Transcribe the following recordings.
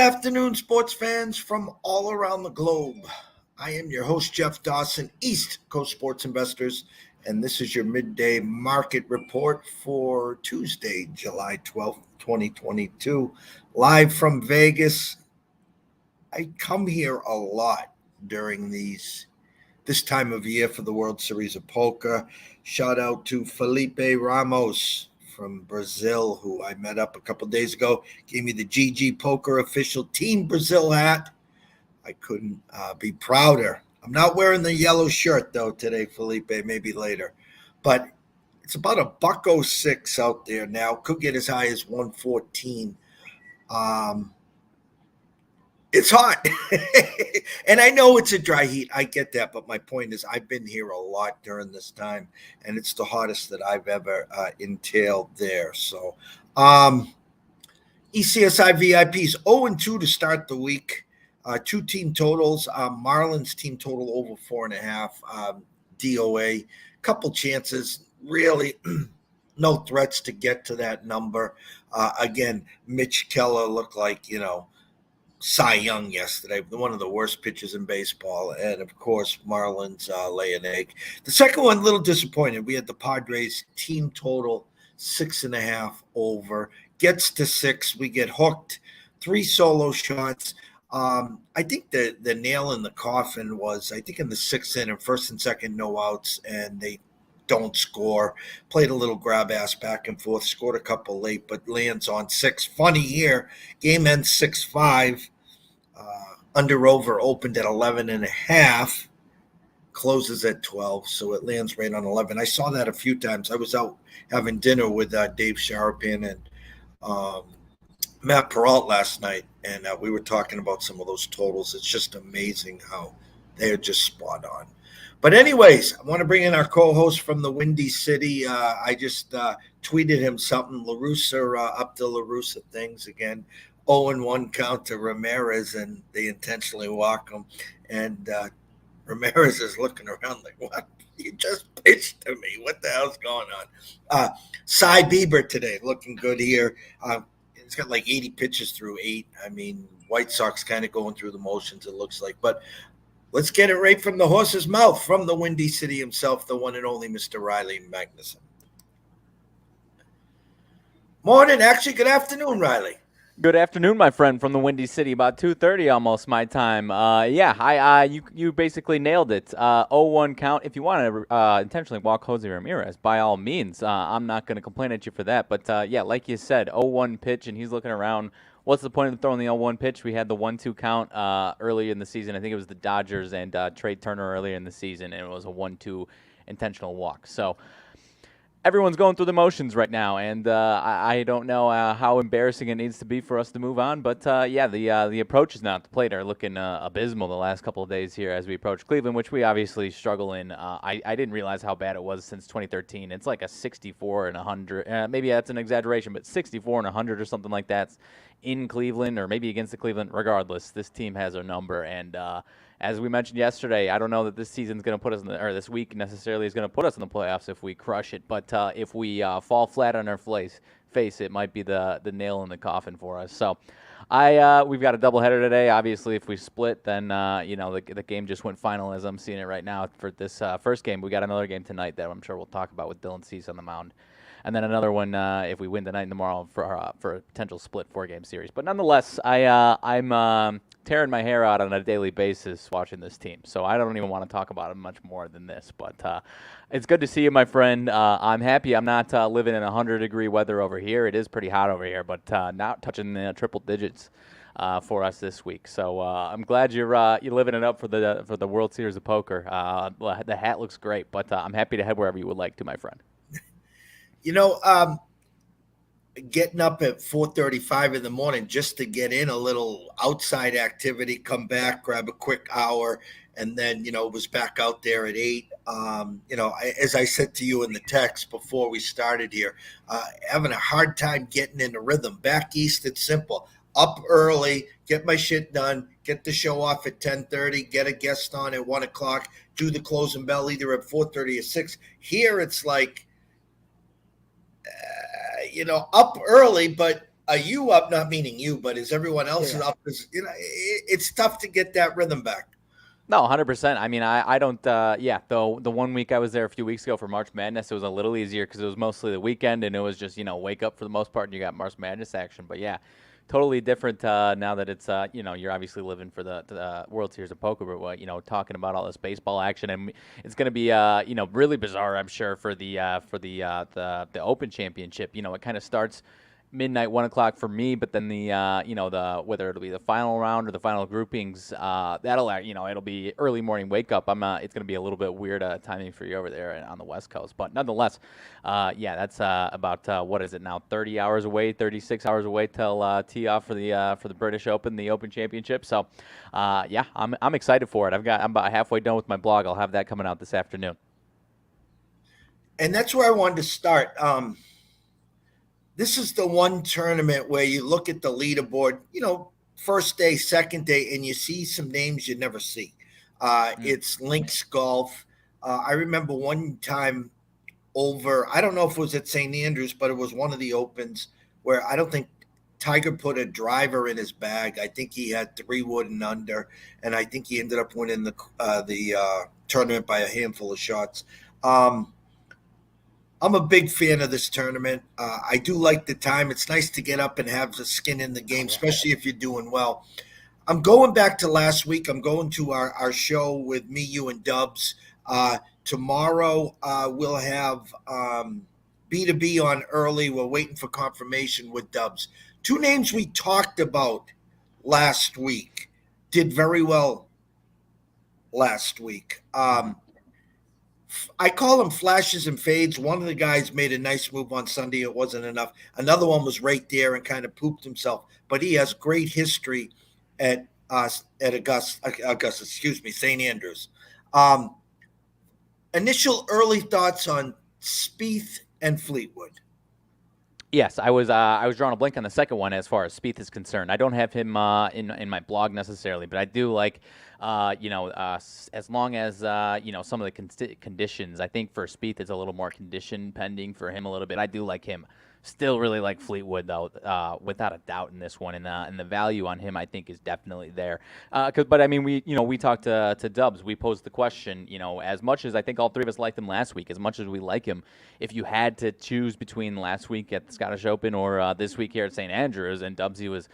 afternoon, sports fans from all around the globe. I am your host, Jeff Dawson, East Coast Sports Investors, and this is your midday market report for Tuesday, July 12th, 2022, live from Vegas. I come here a lot during this time of year for the World Series of Poker. Shout out to Felipe Ramos from Brazil, who I met up a couple days ago, gave me the GG Poker official Team Brazil hat. I couldn't be prouder. I'm not wearing the yellow shirt, though, today, Felipe, maybe later. But it's about $106 out there now. Could get as high as 114. It's hot. And I know it's a dry heat. I get that. But my point is I've been here a lot during this time, and it's the hottest that I've ever entailed there. So ECSI VIPs 0-2 to start the week. Two team totals. Marlins team total over 4.5. DOA. Couple chances. Really no threats to get to that number. Again, Mitch Keller looked like, Cy Young yesterday, one of the worst pitchers in baseball. And, of course, Marlins lay an egg. The second one, a little disappointed. We had the Padres team total 6.5 over. Gets to 6. We get hooked. 3 solo shots. I think the nail in the coffin was, I think in the 6th inning, first and second no outs, and they don't score. Played a little grab ass back and forth, scored a couple late, but lands on 6. Funny here, game ends 6-5. Under over opened at 11.5, closes at 12, so it lands right on 11. I saw that a few times. I was out having dinner with Dave Sharapin and Matt Peralt last night, and we were talking about some of those totals. It's just amazing how they're just spot on. But anyways, I want to bring in our co-host from the Windy City. I just tweeted him something. LaRussa up to LaRussa things again. 0-1 count to Ramirez, and they intentionally walk him. And Ramirez is looking around like, what? You just pitched to me. What the hell's going on? Cy Bieber today looking good here. He's got like 80 pitches through 8. I mean, White Sox kind of going through the motions, it looks like. But let's get it right from the horse's mouth, from the Windy City himself, the one and only Mr. Riley Magnuson. Morning. Actually, good afternoon, Riley. Good afternoon, my friend, from the Windy City. About 2:30 almost my time. You basically nailed it. 0-1 count. If you want to intentionally walk Jose Ramirez, by all means. I'm not going to complain at you for that. But, like you said, 0-1 pitch, and he's looking around. What's the point of throwing the 0-1 pitch? We had the 1-2 count early in the season. I think it was the Dodgers and Trey Turner earlier in the season, and it was a 1-2 intentional walk. So everyone's going through the motions right now, and I don't know how embarrassing it needs to be for us to move on. But, the approaches now at the plate are looking abysmal the last couple of days here as we approach Cleveland, which we obviously struggle in. I didn't realize how bad it was since 2013. It's like a 64 and 100. Maybe that's an exaggeration, but 64 and 100 or something like that in Cleveland, or maybe against the Cleveland. Regardless, this team has a number, and as we mentioned yesterday, I don't know that this season's going to put us this week necessarily is going to put us in the playoffs if we crush it. But if we fall flat on our face, it might be the nail in the coffin for us. So we've got a doubleheader today. Obviously, if we split, then the game just went final as I'm seeing it right now for this first game. We got another game tonight that I'm sure we'll talk about with Dylan Cease on the mound. And then another one if we win tonight and tomorrow for a potential split 4-game series. But nonetheless, I'm tearing my hair out on a daily basis watching this team. So I don't even want to talk about it much more than this. But it's good to see you, my friend. I'm happy I'm not living in 100-degree weather over here. It is pretty hot over here, but not touching the triple digits for us this week. So I'm glad you're living it up for the World Series of Poker. The hat looks great, but I'm happy to head wherever you would like to, my friend. Getting up at 4:35 in the morning just to get in a little outside activity, come back, grab a quick hour, and then, was back out there at 8. As I said to you in the text before we started here, having a hard time getting in the rhythm. Back east, it's simple. Up early, get my shit done, get the show off at 10:30, get a guest on at 1 o'clock, do the closing bell either at 4:30 or 6. Here it's like, up early, but Are you up? Not meaning you, but is everyone else Yeah. up? Because it's tough to get that rhythm back. No, 100%. I mean, I don't, yeah, the 1 week I was there a few weeks ago for March Madness, it was a little easier because it was mostly the weekend and it was just, wake up for the most part and you got March Madness action. But yeah, totally different now that it's, you're obviously living for the World Series of Poker, but, talking about all this baseball action. And it's going to be, really bizarre, I'm sure, for the Open Championship. It kind of starts midnight, 1 o'clock for me, but then the whether it'll be the final round or the final groupings, it'll be early morning wake up. It's going to be a little bit weird timing for you over there on the West Coast, but nonetheless, that's about what is it now? 30 hours away, 36 hours away till tee off for the British Open, the Open Championship. So, I'm excited for it. I'm about halfway done with my blog. I'll have that coming out this afternoon. And that's where I wanted to start. This is the one tournament where you look at the leaderboard, first day, second day, and you see some names you never see. It's Links Golf. I remember one time I don't know if it was at St. Andrews, but it was one of the Opens where I don't think Tiger put a driver in his bag. I think he had 3 wood and under, and I think he ended up winning the tournament by a handful of shots. I'm a big fan of this tournament. I do like the time. It's nice to get up and have the skin in the game, especially if you're doing well. I'm going back to last week. I'm going to our show with me, you, and Dubs. Tomorrow we'll have B2B on early. We're waiting for confirmation with Dubs. 2 names we talked about last week did very well last week. I call them flashes and fades. One of the guys made a nice move on Sunday. It wasn't enough. Another one was right there and kind of pooped himself. But he has great history at Augusta, St. Andrews. Initial early thoughts on Spieth and Fleetwood. Yes, I was drawing a blank on the second one as far as Spieth is concerned. I don't have him in my blog necessarily, but I do like as long as some of the conditions. I think for Spieth it's a little more condition pending for him a little bit. I do like him. Still really like Fleetwood though, without a doubt in this one, and the value on him I think is definitely there. But I mean we talked to Dubs. We posed the question, as much as I think all 3 of us liked him last week, as much as we like him, if you had to choose between last week at the Scottish Open or this week here at St. Andrews, and Dubsy was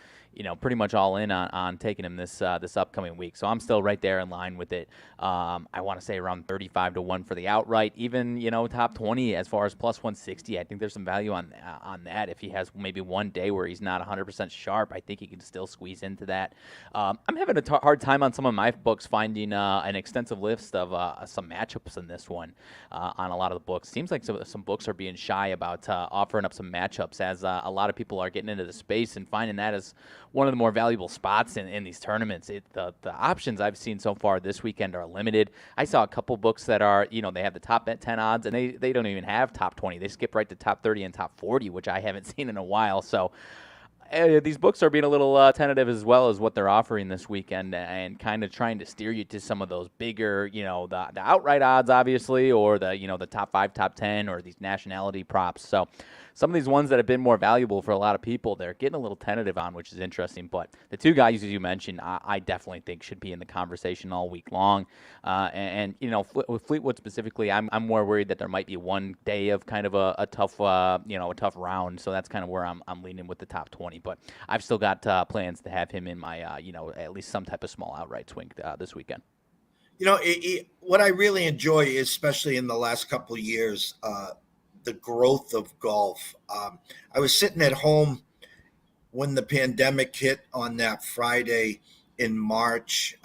pretty much all in on taking him this upcoming week. So I'm still right there in line with it. I want to say around 35 to 1 for the outright, even top 20 as far as plus 160. I think there's some value on that. If he has maybe one day where he's not 100% sharp, I think he can still squeeze into that. I'm having a hard time on some of my books finding an extensive list of some matchups in this one on a lot of the books. Seems like some books are being shy about offering up some matchups, as a lot of people are getting into the space and finding that as one of the more valuable spots in these tournaments. The options I've seen so far this weekend are limited. I saw a couple books that are, they have the top 10 odds, and they don't even have top 20. They skip right to top 30 and top 40, which I haven't seen in a while. So these books are being a little tentative as well as what they're offering this weekend, and kind of trying to steer you to some of those bigger, the outright odds, obviously, or the top 5, top 10, or these nationality props. So some of these ones that have been more valuable for a lot of people, they're getting a little tentative on, which is interesting. But the 2 guys, as you mentioned, I definitely think should be in the conversation all week long. With Fleetwood specifically, I'm more worried that there might be one day of kind of a tough, a tough round. So that's kind of where I'm leaning with the top 20. But I've still got plans to have him in my, at least some type of small outright swing this weekend. What I really enjoy, especially in the last couple of years, the growth of golf. I was sitting at home when the pandemic hit on that Friday in March.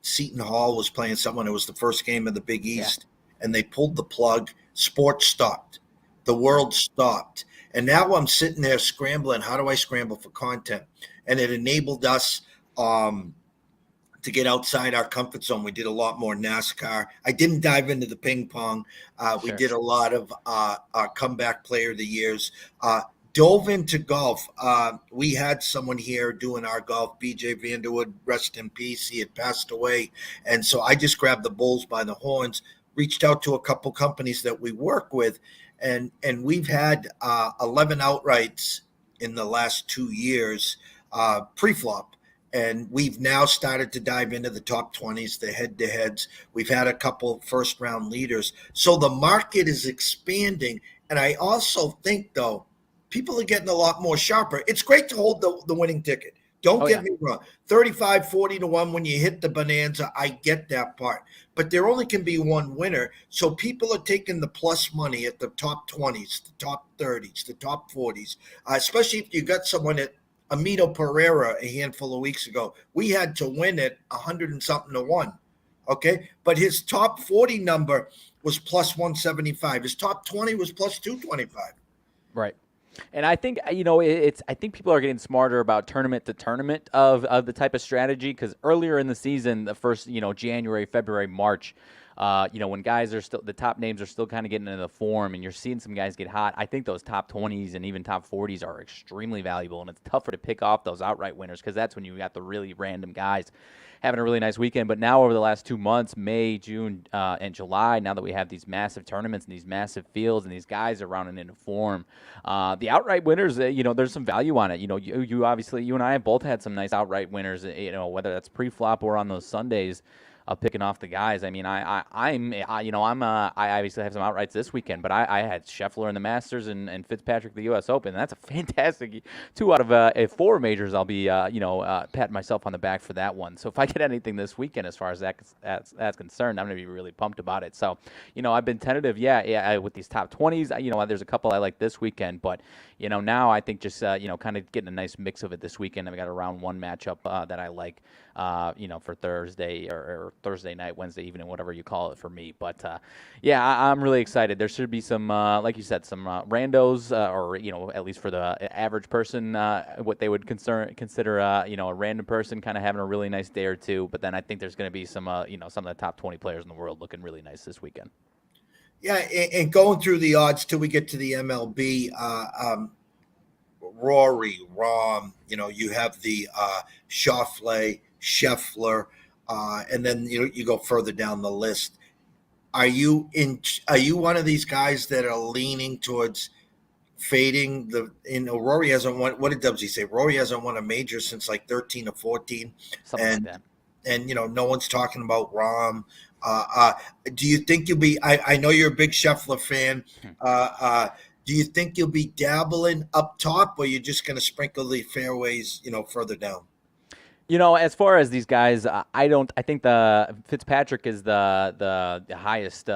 Seton Hall was playing someone. It was the first game of the Big East, and they pulled the plug. Sports stopped. The world stopped. And now I'm sitting there scrambling. How do I scramble for content? And it enabled us to get outside our comfort zone. We did a lot more NASCAR. I didn't dive into the ping pong. We did a lot of our comeback player of the years. Dove into golf. We had someone here doing our golf, BJ Vanderwood, rest in peace. He had passed away. And so I just grabbed the bulls by the horns, reached out to a couple companies that we work with, and we've had 11 outrights in the last 2 years pre-flop. And we've now started to dive into the top 20s, the head to heads. We've had a couple first round leaders. So the market is expanding. And I also think, though, people are getting a lot more sharper. It's great to hold the winning ticket. Don't Oh get yeah. me wrong. 35, 40 to 1 when you hit the bonanza. I get that part. But there only can be one winner. So people are taking the plus money at the top 20s, the top 30s, the top 40s, especially if you got someone at Amito Pereira a handful of weeks ago. We had to win it 100 and something to 1. Okay. But his top 40 number was plus 175. His top 20 was plus 225. Right. And I think it's. I think people are getting smarter about tournament to tournament of the type of strategy, because earlier in the season, the first January, February, March, when guys are still, the top names are still kind of getting into the form, and you're seeing some guys get hot. I think those top 20s and even top 40s are extremely valuable, and it's tougher to pick off those outright winners, because that's when you got the really random guys having a really nice weekend. But now over the last 2 months, May, June, and July, now that we have these massive tournaments and these massive fields and these guys are rounding into form, the outright winners, there's some value on it. You obviously, you and I have both had some nice outright winners, whether that's pre-flop or on those Sundays, picking off the guys. I mean, I obviously have some outrights this weekend, but I had Scheffler in the Masters and Fitzpatrick the U.S. Open. And that's a fantastic 2 out of 4 majors. I'll be patting myself on the back for that one. So if I get anything this weekend as far as that's concerned, I'm gonna be really pumped about it. So I've been tentative, with these top 20s. There's a couple I like this weekend, but now I think just kind of getting a nice mix of it this weekend. I've got a round 1 matchup that I like, for Thursday or Thursday night, Wednesday evening, whatever you call it for me. But I'm really excited. There should be some, like you said, some randos, or at least for the average person, what they would consider a random person kind of having a really nice day or two. But then I think there's going to be some some of the top 20 players in the world looking really nice this weekend. Yeah, and going through the odds till we get to the MLB, Rory, Rahm, you have the Scheffler, and then you go further down the list. Are you one of these guys that are leaning towards fading Rory hasn't won? What did Dubsy say? Rory hasn't won a major since like 13 or 14, Something and like that. and no one's talking about Rahm. Do you think you'll be? I know you're a big Scheffler fan. Do you think you'll be dabbling up top, or you're just going to sprinkle the fairways, further down? As far as these guys, I think the Fitzpatrick is the highest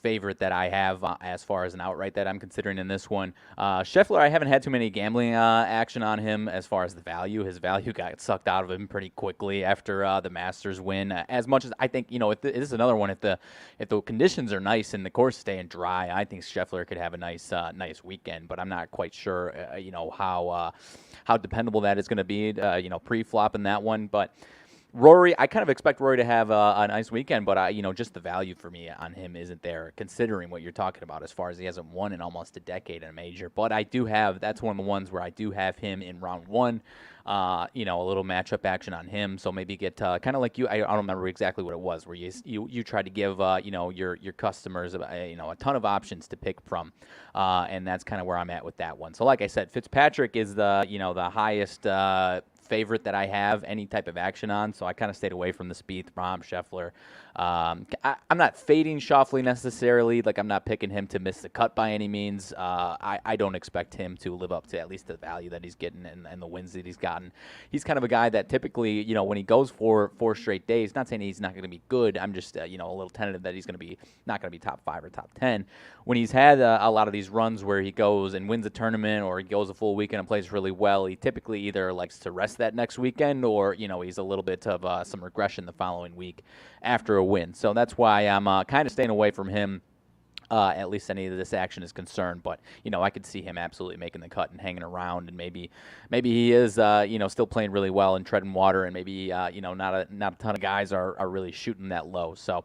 favorite that I have, as far as an outright that I'm considering in this one. Scheffler, I haven't had too many gambling action on him as far as the value. His value got sucked out of him pretty quickly after the Masters win. As much as I think, if this is another one, if the conditions are nice and the course staying dry, I think Scheffler could have a nice weekend. But I'm not quite sure, how dependable that is going to be, pre-flop in that one. But Rory, I kind of expect Rory to have a nice weekend, but just the value for me on him isn't there, considering what you're talking about as far as he hasn't won in almost a decade in a major. But I do have, that's one of the ones where I do have him in round 1. A little matchup action on him. So maybe get kind of like you. I don't remember exactly what it was, where you tried to give your customers a ton of options to pick from, and that's kind of where I'm at with that one. So like I said, Fitzpatrick is the highest favorite that I have any type of action on, so I kind of stayed away from the Spieth, Rahm, Scheffler. I'm not fading Schauffele necessarily. Like, I'm not picking him to miss the cut by any means. I don't expect him to live up to at least the value that he's getting and the wins that he's gotten. He's kind of a guy that typically, when he goes for 4 straight days, not saying he's not going to be good. I'm just, a little tentative that he's not going to be top 5 or top 10. When he's had a lot of these runs where he goes and wins a tournament, or he goes a full weekend and plays really well, he typically either likes to rest that next weekend, or, he's a little bit of some regression the following week after a win. So that's why I'm kind of staying away from him, at least any of this action is concerned. But, I could see him absolutely making the cut and hanging around, and maybe he is, still playing really well and treading water, and maybe, not a ton of guys are really shooting that low. So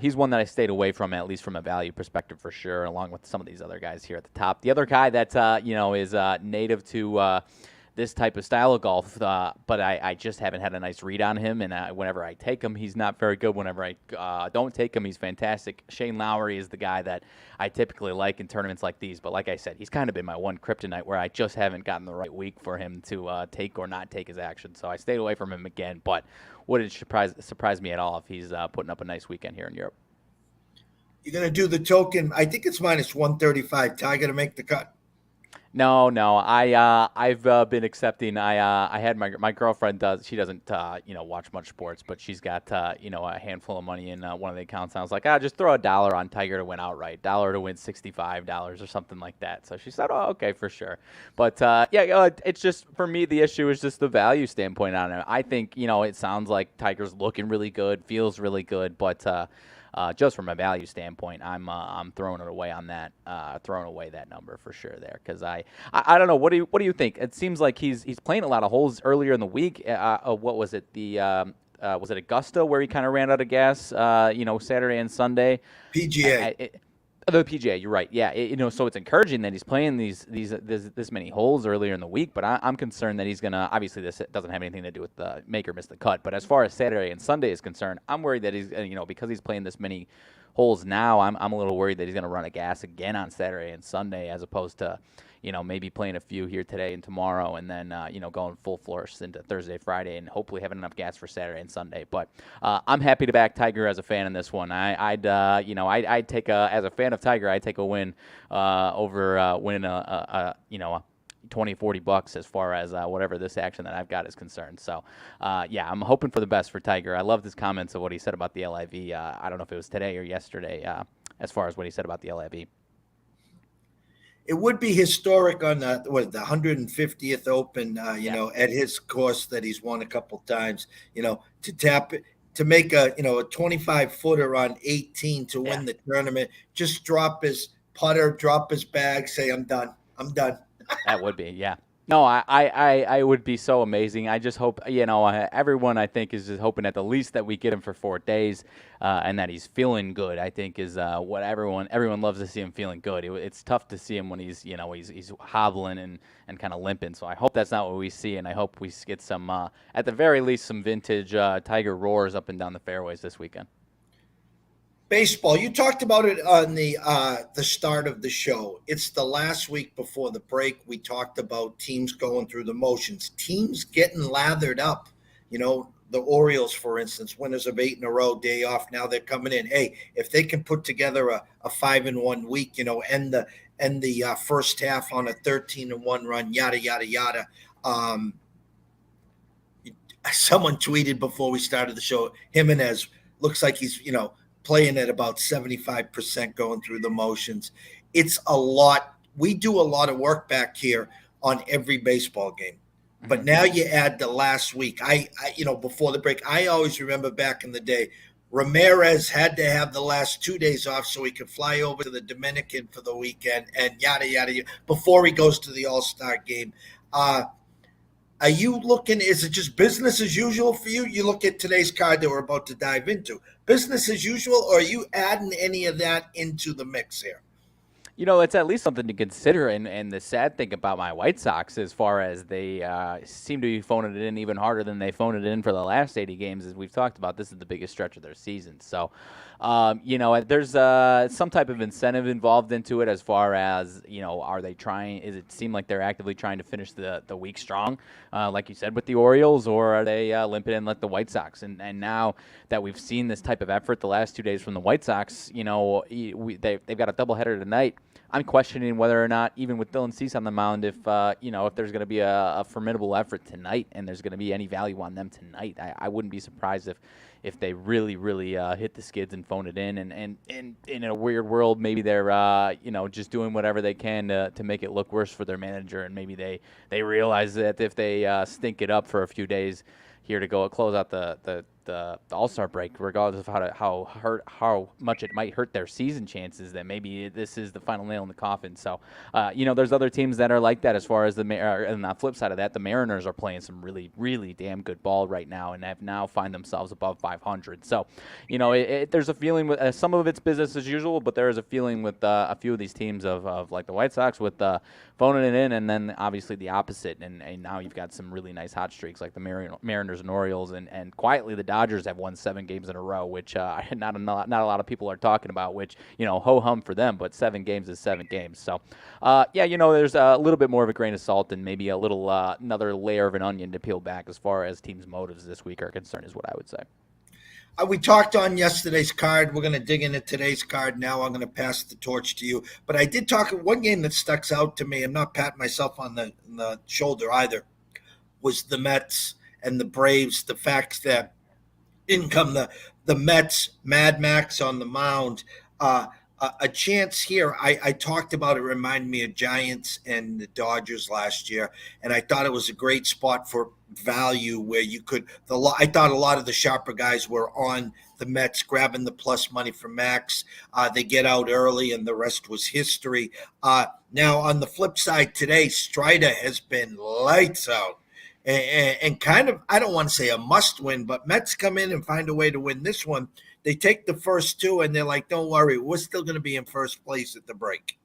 he's one that I stayed away from, at least from a value perspective for sure, along with some of these other guys here at the top. The other guy that, is native to this type of style of golf, but I just haven't had a nice read on him. And whenever I take him, he's not very good. Whenever I don't take him, he's fantastic. Shane Lowry is the guy that I typically like in tournaments like these. But like I said, he's kind of been my one kryptonite where I just haven't gotten the right week for him to take or not take his action. So I stayed away from him again. But would it surprise me at all if he's putting up a nice weekend here in Europe? You're going to do the token. I think it's minus 135. Tiger to make the cut. No. I've been accepting. I had my girlfriend does. She doesn't watch much sports, but she's got a handful of money in one of the accounts. And I was like, just throw $1 on Tiger to win outright, $1 to win $65 or something like that. So she said, oh, okay, for sure. But it's just for me the issue is just the value standpoint on it. I think it sounds like Tiger's looking really good, feels really good, but. Just from a value standpoint, I'm throwing it away on that, throwing away that number for sure there because I don't know. What do you think? It seems like he's playing a lot of holes earlier in the week. What was it? Was it Augusta where he kind of ran out of gas? Saturday and Sunday. PGA. The PGA, you're right. Yeah, so it's encouraging that he's playing this many holes earlier in the week, but I'm concerned that he's gonna. Obviously, this doesn't have anything to do with the make or miss the cut. But as far as Saturday and Sunday is concerned, I'm worried that he's because he's playing this many holes now. I'm a little worried that he's gonna run a gas again on Saturday and Sunday as opposed to maybe playing a few here today and tomorrow, and then going full force into Thursday, Friday, and hopefully having enough gas for Saturday and Sunday. But I'm happy to back Tiger as a fan in this one. I'd take as a fan of Tiger, I'd take a win over winning a $20-$40 as far as whatever this action that I've got is concerned. So, I'm hoping for the best for Tiger. I love his comments of what he said about the LIV. I don't know if it was today or yesterday as far as what he said about the LIV. It would be historic on the 150th Open, at his course that he's won a couple times, to tap it, to make a 25-footer on 18 to win the tournament, just drop his putter, drop his bag, say, I'm done. That would be, yeah. No, I would be so amazing. I just hope, everyone I think is just hoping at the least that we get him for 4 days and that he's feeling good. I think is what everyone loves to see him feeling good. It's tough to see him when he's hobbling and kind of limping. So I hope that's not what we see, and I hope we get some, at the very least, some vintage Tiger roars up and down the fairways this weekend. Baseball, you talked about it on the start of the show. It's the last week before the break. We talked about teams going through the motions, teams getting lathered up. The Orioles, for instance, winners of 8 in a row, day off. Now they're coming in. Hey, if they can put together a 5-1 week, end the first half on a 13-1 run, yada yada yada. Someone tweeted before we started the show, Jimenez looks like he's playing at about 75% going through the motions. It's a lot. We do a lot of work back here on every baseball game. But now you add the last week. I before the break, I always remember back in the day, Ramirez had to have the last 2 days off so he could fly over to the Dominican for the weekend and yada, yada, yada, before he goes to the All-Star game. Are you looking, is it just business as usual for you? You look at today's card that we're about to dive into. Business as usual, or are you adding any of that into the mix here? It's at least something to consider. And the sad thing about my White Sox, as far as they seem to be phoning it in even harder than they phoned it in for the last 80 games, as we've talked about, this is the biggest stretch of their season. So, there's some type of incentive involved into it as far as, are they trying, is it seem like they're actively trying to finish the week strong, like you said, with the Orioles, or are they limping in like the White Sox? And now that we've seen this type of effort the last 2 days from the White Sox, they've got a doubleheader tonight. I'm questioning whether or not, even with Dylan Cease on the mound, if there's going to be a formidable effort tonight and there's going to be any value on them tonight. I wouldn't be surprised if they really, really hit the skids and phone it in. And in a weird world, maybe they're just doing whatever they can to make it look worse for their manager. And maybe they realize that if they stink it up for a few days here to go close out the All-Star break, regardless of how much it might hurt their season chances, that maybe this is the final nail in the coffin. So, there's other teams that are like that. As far as and on the flip side of that, the Mariners are playing some really, really damn good ball right now, and have now find themselves above 500. So, there's a feeling with some of it's business as usual, but there is a feeling with a few of these teams of like the White Sox with phoning it in, and then obviously the opposite. And now you've got some really nice hot streaks like the Mariners and Orioles, and quietly the Dodgers have won 7 games in a row, which not a lot of people are talking about. Which ho hum for them, but 7 games is 7 games. So there's a little bit more of a grain of salt and maybe a little another layer of an onion to peel back as far as teams' motives this week are concerned, is what I would say. We talked on yesterday's card. We're going to dig into today's card now. I'm going to pass the torch to you. But I did talk one game that sticks out to me. I'm not patting myself on the shoulder either. Was the Mets and the Braves. The fact that in come the Mets, Mad Max on the mound. A chance here. I talked about it. Reminded me of Giants and the Dodgers last year, and I thought it was a great spot for value where you could. I thought a lot of the sharper guys were on the Mets, grabbing the plus money for Max. They get out early, and the rest was history. Now on the flip side, today Strider has been lights out. And kind of, I don't want to say a must win, but Mets come in and find a way to win this one. They take the first 2 and they're like, don't worry, we're still going to be in first place at the break.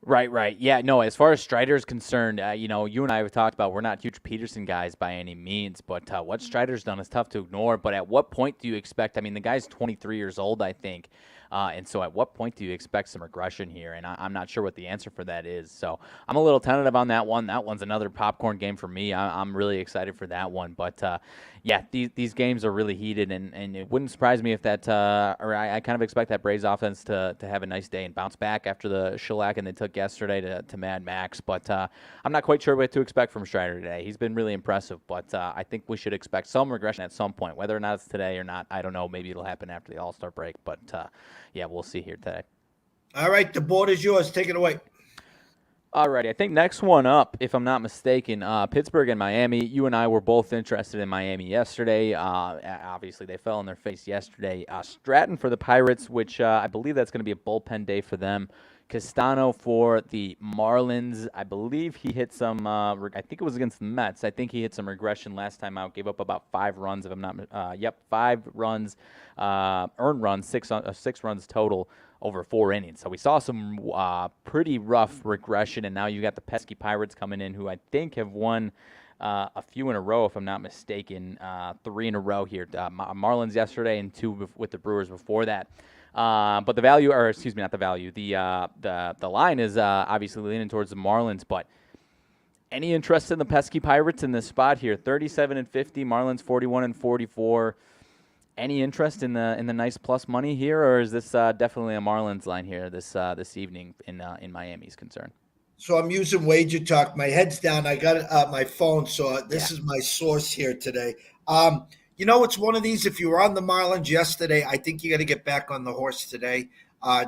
Right. Yeah, no, as far as Strider is concerned, you and I have talked about we're not huge Peterson guys by any means, but what Strider's done is tough to ignore. But at what point do you expect, the guy's 23 years old, I think. And so at what point do you expect some regression here? And I'm not sure what the answer for that is. So I'm a little tentative on that one. That one's another popcorn game for me. I'm really excited for that one. But, these games are really heated, and it wouldn't surprise me if that I kind of expect that Braves offense to have a nice day and bounce back after the shellacking they took yesterday to Mad Max. But I'm not quite sure what to expect from Strider today. He's been really impressive, but I think we should expect some regression at some point. Whether or not it's today or not, I don't know. Maybe it'll happen after the All-Star break, but we'll see here today. All right, the board is yours. Take it away. All righty. I think next one up, if I'm not mistaken, Pittsburgh and Miami. You and I were both interested in Miami yesterday. Obviously, they fell on their face yesterday. Stratton for the Pirates, which I believe that's going to be a bullpen day for them. Castano for the Marlins. I believe he hit some. I think it was against the Mets. I think he hit some regression last time out. Gave up about 5 runs. If I'm not. 5 runs, earned runs, 6 runs total over 4 innings. So we saw some pretty rough regression, and now you got the pesky Pirates coming in, who I think have won a few in a row, if I'm not mistaken. 3 in a row here. Marlins yesterday and 2 with the Brewers before that. But the value, or excuse me, not the value. The line is obviously leaning towards the Marlins. But any interest in the pesky Pirates in this spot here? 37-50, Marlins 41-44. Any interest in the nice plus money here, or is this definitely a Marlins line here this evening in Miami's concern? So I'm using Wager Talk. My head's down. I got my phone, so this is my source here today. It's one of these. If you were on the Marlins yesterday, I think you got to get back on the horse today.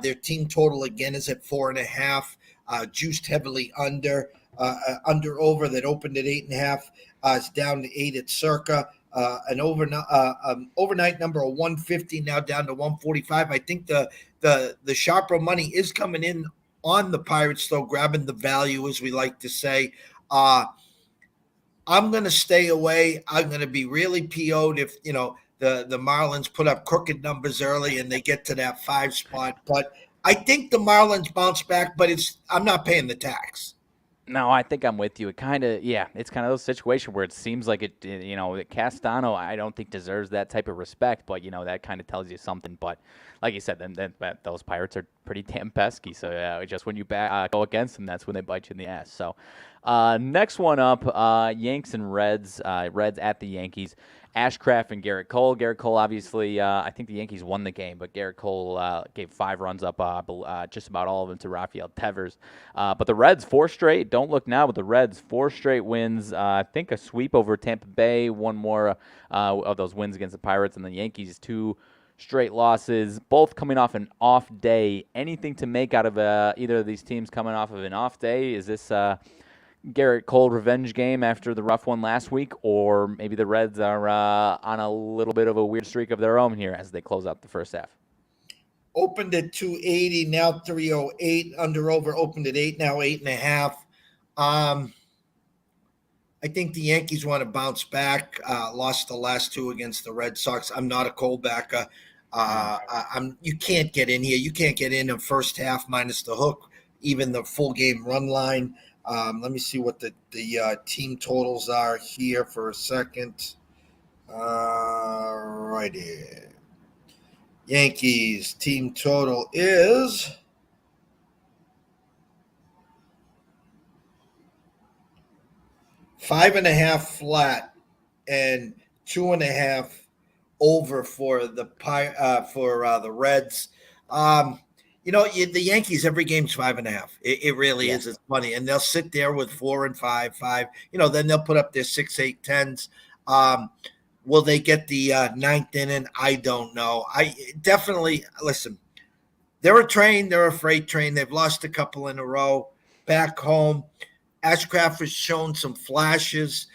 Their team total again is at 4.5. Juiced heavily under over that opened at 8.5. It's down to 8 at circa. An overnight number of 150 now down to 145. I think the sharper money is coming in on the Pirates, though, grabbing the value, as we like to say. I'm going to stay away. I'm going to be really PO'd if, the Marlins put up crooked numbers early and they get to that 5 spot. But I think the Marlins bounce back, but I'm not paying the tax. No, I think I'm with you. It's kind of those situations where it seems like Castano, I don't think deserves that type of respect, but that kind of tells you something. But like you said, then those Pirates are pretty damn pesky. So just when you go against them, that's when they bite you in the ass. So next one up, Yanks and Reds. Reds at the Yankees. Ashcraft and Garrett Cole. Garrett Cole, obviously, I think the Yankees won the game, but Garrett Cole gave 5 runs up, just about all of them to Rafael Devers. But the Reds, 4 straight. Don't look now, but the Reds, 4 straight wins. I think a sweep over Tampa Bay, 1 more of those wins against the Pirates, and the Yankees, 2 straight losses, both coming off an off day. Anything to make out of either of these teams coming off of an off day? Is this Garrett Cole revenge game after the rough one last week, or maybe the Reds are on a little bit of a weird streak of their own here as they close out the first half? Opened at 280, now 308. Under over opened at 8, now 8.5. I think the Yankees want to bounce back. Lost the last 2 against the Red Sox. I'm not a Cole backer. You can't get in here. You can't get in the first half minus the hook. even the full game run line. Let me see what the team totals are here for a second. Right here. Yankees team total is 5.5 flat and 2.5 over for the Reds. The Yankees, every game's 5.5. It really Yeah. is. It's funny, and they'll sit there with 4 and 5, 5. Then they'll put up their 6, 8, 10s. Will they get the ninth inning? I don't know. I definitely listen. They're a train. They're a freight train. They've lost a couple in a row. Back home, Ashcraft has shown some flashes.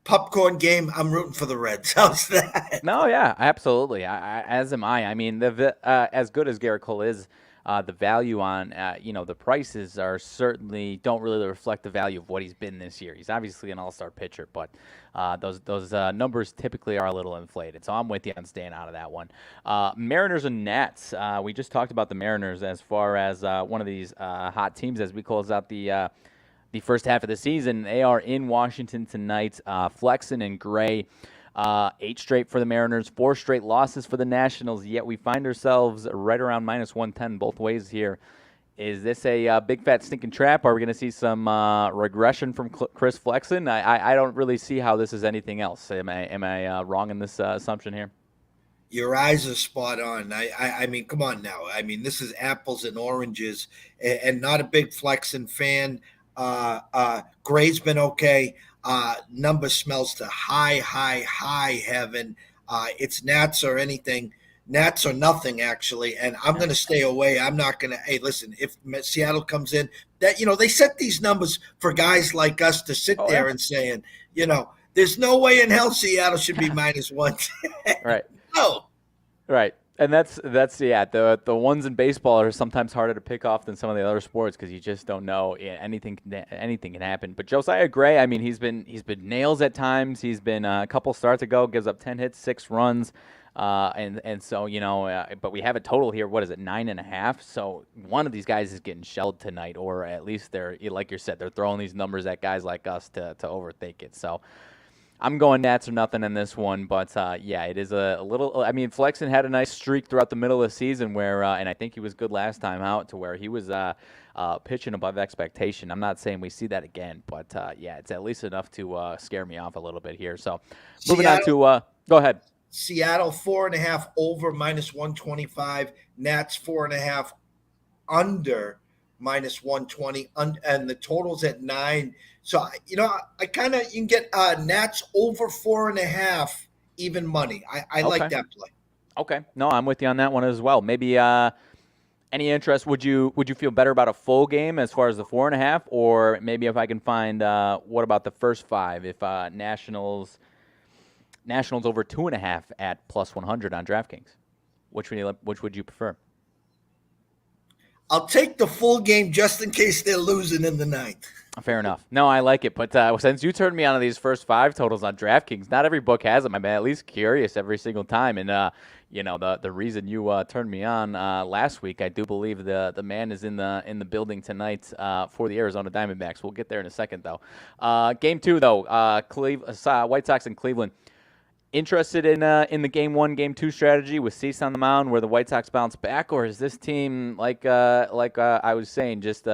Popcorn game. I'm rooting for the Reds. How's that? No, yeah, absolutely. As am I. I mean, as good as Garrett Cole is, the value on the prices are certainly don't really reflect the value of what he's been this year. He's obviously an all-star pitcher, but those numbers typically are a little inflated. So I'm with you on staying out of that one. Mariners and Nats. We just talked about the Mariners as far as one of these hot teams as we close out the first half of the season. They are in Washington tonight. Flexen and Gray. 8 straight for the Mariners, 4 straight losses for the Nationals, yet we find ourselves right around minus 110 both ways here. Is this a big fat stinking trap? Are we going to see some regression from Chris Flexen? I don't really see how this is anything else. Am I wrong in this assumption here? Your eyes are spot on. I mean, come on now. I mean, this is apples and oranges, and not a big Flexen fan. Gray's been okay. Number smells to high heaven. It's Nats or anything. Nats or nothing, actually. And I'm going to stay away. I'm not going to. Hey, listen, if Seattle comes in, that they set these numbers for guys like us to sit there and saying, there's no way in hell Seattle should be minus 1. Right. No. Right. And that's the ones in baseball are sometimes harder to pick off than some of the other sports because you just don't know. Anything can happen. But Josiah Gray, I mean, he's been nails at times. He's been a couple starts ago, gives up 10 hits, 6 runs, and so but we have a total here. What is it, 9.5? So one of these guys is getting shelled tonight, or at least they're like you said, they're throwing these numbers at guys like us to overthink it. So. I'm going Nats or nothing in this one, but it is a little. I mean, Flexen had a nice streak throughout the middle of the season where, and I think he was good last time out to where he was pitching above expectation. I'm not saying we see that again, but it's at least enough to scare me off a little bit here. So moving on to go ahead. Seattle 4.5 over minus 125. Nats 4.5 under minus 120, and the total's at 9. So, I kind of, you can get Nats over 4.5 even money. I like that play. Okay. No, I'm with you on that one as well. Maybe any interest? Would you feel better about a full game as far as the 4.5, or maybe if I can find what about the first 5? If Nationals over 2.5 at plus 100 on DraftKings, which would you prefer? I'll take the full game just in case they're losing in the 9th. Fair enough. No, I like it. But since you turned me on to these first 5 totals on DraftKings, not every book has them. I'm at least curious every single time. And, the reason you turned me on last week, I do believe the man is in the building tonight for the Arizona Diamondbacks. We'll get there in a second, though. Game 2, though, White Sox and Cleveland. Interested in the Game 1, Game 2 strategy with Cease on the mound where the White Sox bounce back, or is this team like I was saying, just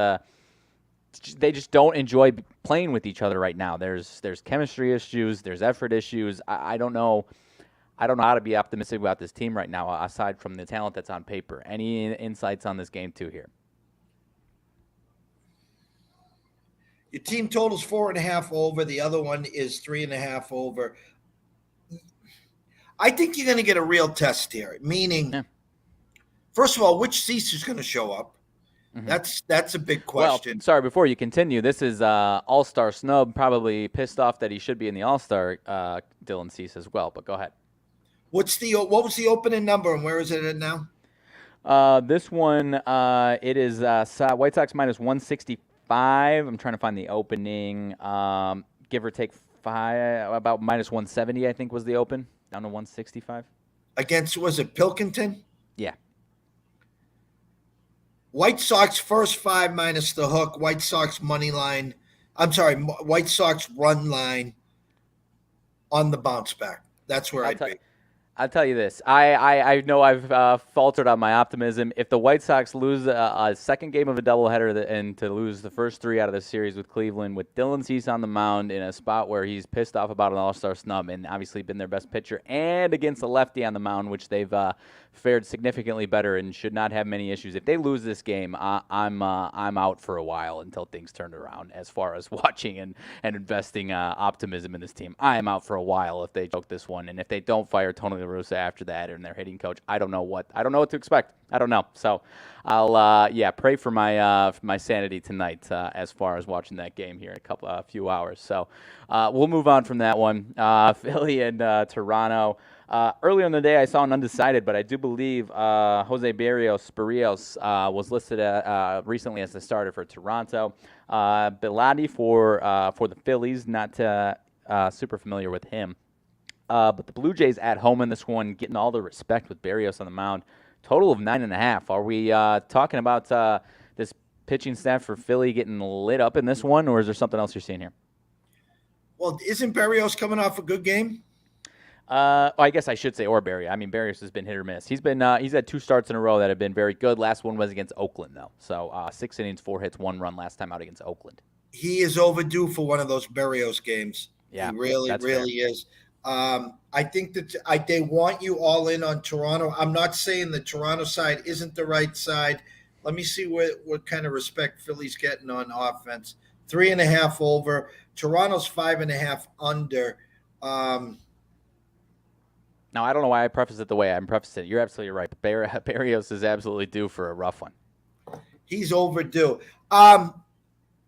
they just don't enjoy playing with each other right now? There's chemistry issues, there's effort issues. I don't know how to be optimistic about this team right now aside from the talent that's on paper. Any insights on this Game 2 here? Your team total's 4.5 over. The other one is 3.5 over. I think you're going to get a real test here, meaning, first of all, which Cease is going to show up? Mm-hmm. That's a big question. Well, sorry, before you continue, this is All-Star snub, probably pissed off that he should be in the All-Star Dylan Cease as well, but go ahead. What was the opening number and where is it at now? This one, it is White Sox minus 165. I'm trying to find the opening. Give or take 5, about minus 170, I think was the open. Down to 165. Against, was it Pilkington? Yeah. White Sox first 5 minus the hook. White Sox money line. I'm sorry, White Sox run line on the bounce back. That's where I'll I'd tell be. I'll tell you this. I know I've faltered on my optimism. If the White Sox lose a second game of a doubleheader and to lose the first three out of the series with Cleveland, with Dylan Cease on the mound in a spot where he's pissed off about an All-Star snub and obviously been their best pitcher, and against a lefty on the mound, which they've fared significantly better and should not have many issues. If they lose this game, I'm out for a while until things turn around as far as watching and investing optimism in this team. I am out for a while if they choke this one, and if they don't fire Tony La Russa after that and their hitting coach, I don't know what to expect. I don't know. So I'll pray for my sanity tonight as far as watching that game here in a few hours. So we'll move on from that one. Philly and Toronto. Earlier in the day, I saw an undecided, but I do believe Jose Barrios was listed recently as the starter for Toronto. Bilotti for the Phillies, not super familiar with him. But the Blue Jays at home in this one, getting all the respect with Barrios on the mound. Total of 9.5. Are we talking about this pitching staff for Philly getting lit up in this one, or is there something else you're seeing here? Well, isn't Barrios coming off a good game? I guess I should say or Barrios. I mean, Barrios has been hit or miss. He's had 2 starts in a row that have been very good. Last one was against Oakland, though. So 6 innings, 4 hits, 1 run last time out against Oakland. He is overdue for one of those Barrios games. Yeah, he really is. I think that they want you all in on Toronto. I'm not saying the Toronto side isn't the right side. Let me see what kind of respect Philly's getting on offense. 3.5 over. Toronto's 5.5 under. Now, I don't know why I preface it the way I'm prefacing it. You're absolutely right. Barrios is absolutely due for a rough one. He's overdue. I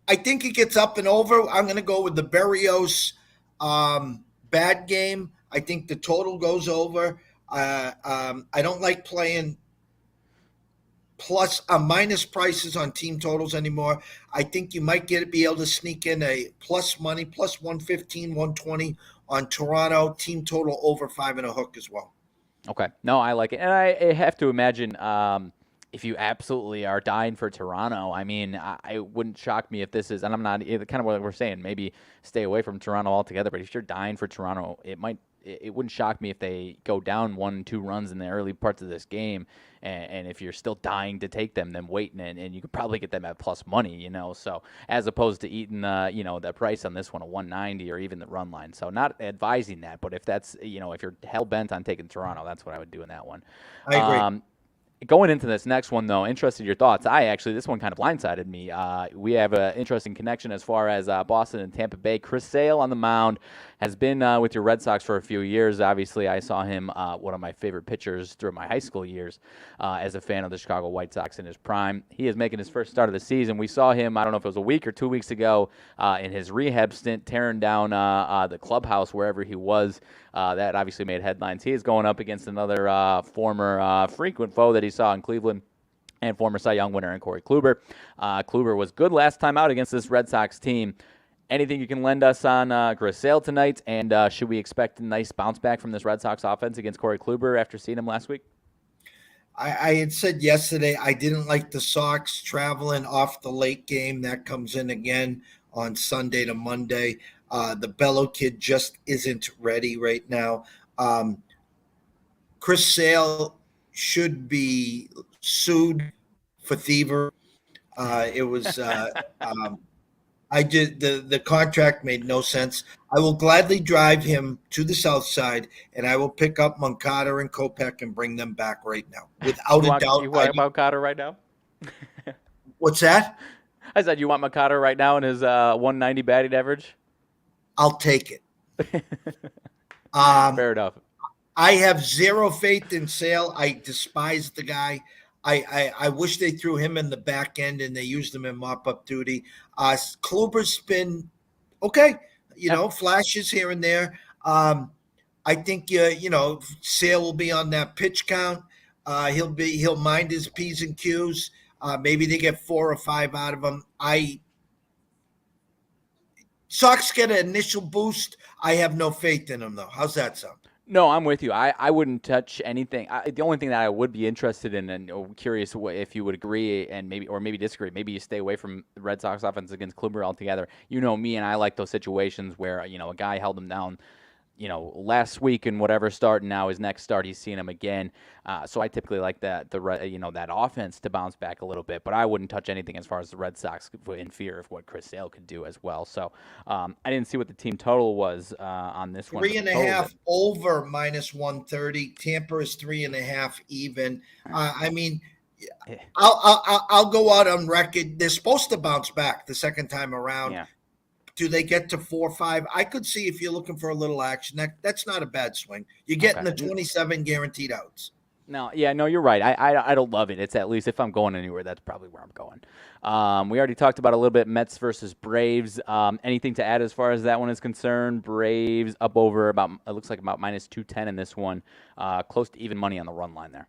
think he gets up and over. I'm going to go with the Barrios bad game. I think the total goes over. I don't like playing plus minus prices on team totals anymore. I think you might be able to sneak in a plus money, plus 115, 120 on Toronto, team total over 5 and a hook as well. Okay. No, I like it. And I have to imagine if you absolutely are dying for Toronto, I mean, it wouldn't shock me if this is, and I'm not, kind of what we're saying, maybe stay away from Toronto altogether, but if you're dying for Toronto, it wouldn't shock me if they go down 1-2 runs in the early parts of this game, and if you're still dying to take them, then wait, and you could probably get them at plus money, so as opposed to eating, the price on this one, a 190 or even the run line. So not advising that, but if that's, if you're hell-bent on taking Toronto, that's what I would do in that one. I agree. Going into this next one, though, interested in your thoughts. This one kind of blindsided me. We have an interesting connection as far as Boston and Tampa Bay. Chris Sale on the mound has been with your Red Sox for a few years. Obviously, I saw him, one of my favorite pitchers through my high school years, as a fan of the Chicago White Sox in his prime. He is making his first start of the season. We saw him, I don't know if it was a week or 2 weeks ago, in his rehab stint, tearing down the clubhouse wherever he was. That obviously made headlines. He is going up against another former frequent foe that he saw in Cleveland and former Cy Young winner in Corey Kluber. Kluber was good last time out against this Red Sox team. Anything you can lend us on Chris Sale tonight? And should we expect a nice bounce back from this Red Sox offense against Corey Kluber after seeing him last week? I had said yesterday I didn't like the Sox traveling off the late game. That comes in again on Sunday to Monday. The Bello kid just isn't ready right now. Chris Sale should be sued for thievery. It was I did the contract made no sense. I will gladly drive him to the south side, and I will pick up Moncada and Kopech and bring them back right now, without a doubt. You want Moncada right now? What's that? I said you want Moncada right now in his 190 batting average. I'll take it. Fair enough. I have zero faith in Sale. I despise the guy. I wish they threw him in the back end and they used him in mop-up duty. Kluber's been okay, flashes here and there. I think Sale will be on that pitch count. He'll mind his P's and Q's. Maybe they get 4 or 5 out of him. Sox get an initial boost. I have no faith in them, though. How's that sound? No, I'm with you. I wouldn't touch anything. The only thing that I would be interested in, and curious if you would agree and maybe disagree. Maybe you stay away from the Red Sox offense against Kluber altogether. You know me, and I like those situations where a guy held him down last week and whatever start, and now his next start, he's seen him again. So I typically like that that offense to bounce back a little bit, but I wouldn't touch anything as far as the Red Sox in fear of what Chris Sale could do as well. So I didn't see what the team total was on this one. 3.5 over -130. Tampa is 3.5 even. I mean, I'll go out on record. They're supposed to bounce back the second time around. Yeah. Do they get to 4 or 5? I could see if you're looking for a little action. That's not a bad swing. You're getting the 27 guaranteed outs. No, you're right. I don't love it. It's at least if I'm going anywhere, that's probably where I'm going. We already talked about a little bit Mets versus Braves. Anything to add as far as that one is concerned? Braves up over it looks like about -210 in this one. Close to even money on the run line there.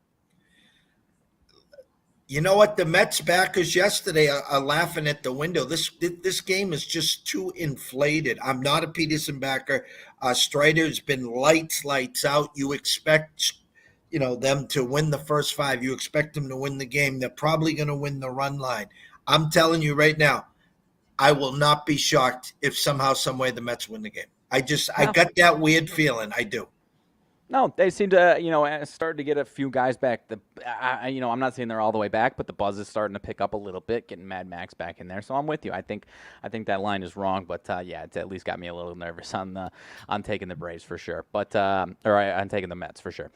You know what? The Mets backers yesterday are laughing at the window. This game is just too inflated. I'm not a Peterson backer. Strider's been lights out. You expect, them to win the first 5. You expect them to win the game. They're probably going to win the run line. I'm telling you right now, I will not be shocked if somehow, some way the Mets win the game. I got that weird feeling. I do. No, they seem to, start to get a few guys back. I'm not saying they're all the way back, but the buzz is starting to pick up a little bit, getting Mad Max back in there. So I'm with you. I think that line is wrong, but it's at least got me a little nervous on taking the Braves for sure. But I'm taking the Mets for sure.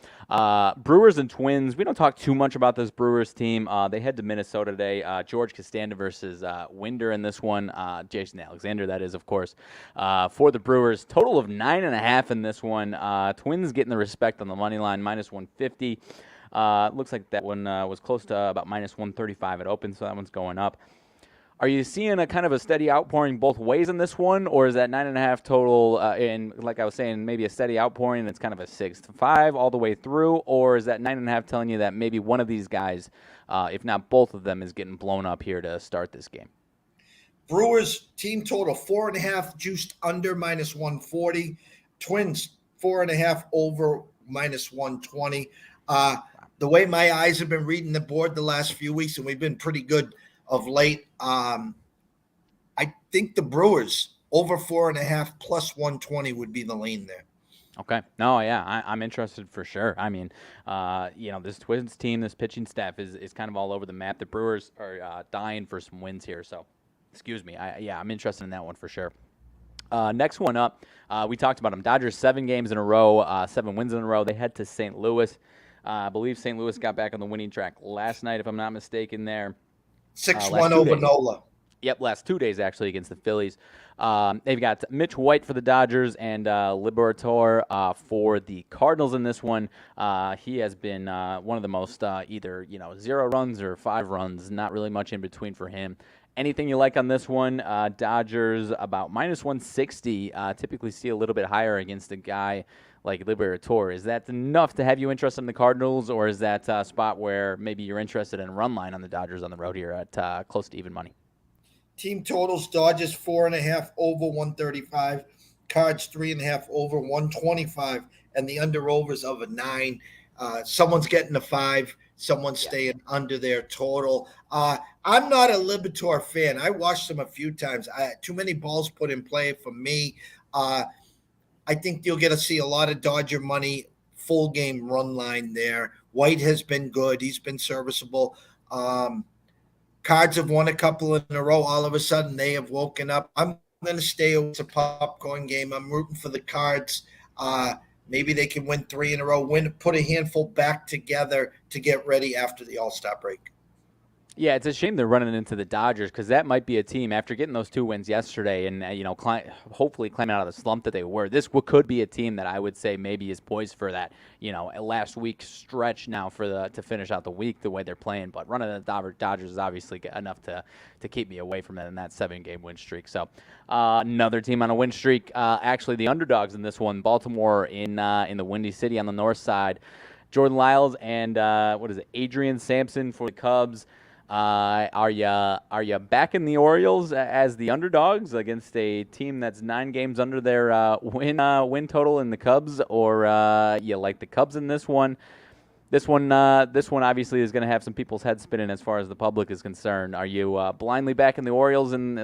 Brewers and Twins. We don't talk too much about this Brewers team. They head to Minnesota today. George Costanza versus Winder in this one. Jason Alexander, that is, of course, for the Brewers. Total of 9.5 in this one. Twins getting the respect on the money line, -150. Looks like that one was close to about -135 at open, so that one's going up. Are you seeing a kind of a steady outpouring both ways in this one, or is that 9.5 total, and like I was saying, maybe a steady outpouring and it's kind of a 6-5 all the way through, or is that 9.5 telling you that maybe one of these guys, if not both of them, is getting blown up here to start this game? Brewers team total 4.5 juiced under -140. Twins 4.5 over -120. The way my eyes have been reading the board the last few weeks, and we've been pretty good of late, I think the Brewers over 4.5 plus 120 would be the lane there. Okay. No, yeah, I'm interested for sure. I mean, this Twins team, this pitching staff is kind of all over the map. The Brewers are dying for some wins here, so excuse me. I'm interested in that one for sure. Next one up, we talked about them. Dodgers 7 games in a row, 7 wins in a row. They head to St. Louis. I believe St. Louis got back on the winning track last night, if I'm not mistaken there. 6-1 over Nola. Yep, last 2 days actually against the Phillies. They've got Mitch White for the Dodgers and Liberatore for the Cardinals in this one. He has been one of the most either 0 runs or 5 runs, not really much in between for him. Anything you like on this one? Dodgers about -160. Typically see a little bit higher against a guy like Liberatore. Is that enough to have you interested in the Cardinals, or is that a spot where maybe you're interested in run line on the Dodgers on the road here at close to even money? Team totals: Dodgers 4.5 over 135, Cards 3.5 over 125, and the under/overs of a 9. Someone's getting a 5. Someone's staying under their total. I'm not a Liberatore fan. I watched him a few times. Too many balls put in play for me. I think you'll get to see a lot of Dodger money, full game run line there. White has been good. He's been serviceable. Cards have won a couple in a row. All of a sudden, they have woken up. I'm going to stay away. It's a popcorn game. I'm rooting for the Cards. Maybe they can win 3 in a row, put a handful back together to get ready after the All-Star break. Yeah, it's a shame they're running into the Dodgers because that might be a team after getting those 2 wins yesterday and hopefully climbing out of the slump that they were. This could be a team that I would say maybe is poised for that last week stretch now to finish out the week the way they're playing. But running the Dodgers is obviously enough to keep me away from it in that 7-game win streak. So another team on a win streak. Actually, the underdogs in this one, Baltimore in the Windy City on the north side. Jordan Lyles and Adrian Sampson for the Cubs. Are you backing the Orioles as the underdogs against a team that's 9 games under their win total in the Cubs, or you like the Cubs in this one? This one obviously is going to have some people's heads spinning as far as the public is concerned. Are you blindly backing the Orioles and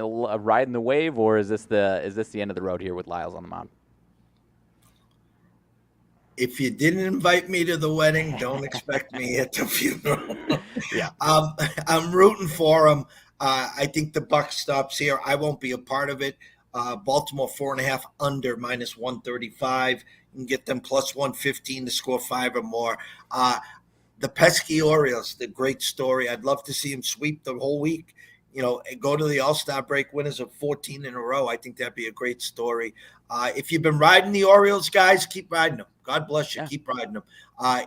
riding the wave, or is this the end of the road here with Lyles on the mound? If you didn't invite me to the wedding, don't expect me at the funeral. Yeah. I'm rooting for him. I think the buck stops here. I won't be a part of it. Baltimore 4.5 under -135. You can get them +115 to score 5 or more. The pesky Orioles, the great story. I'd love to see them sweep the whole week. Go to the All-Star break winners of 14 in a row. I think that'd be a great story. If you've been riding the Orioles, guys, keep riding them. God bless you. Yeah. Keep riding them.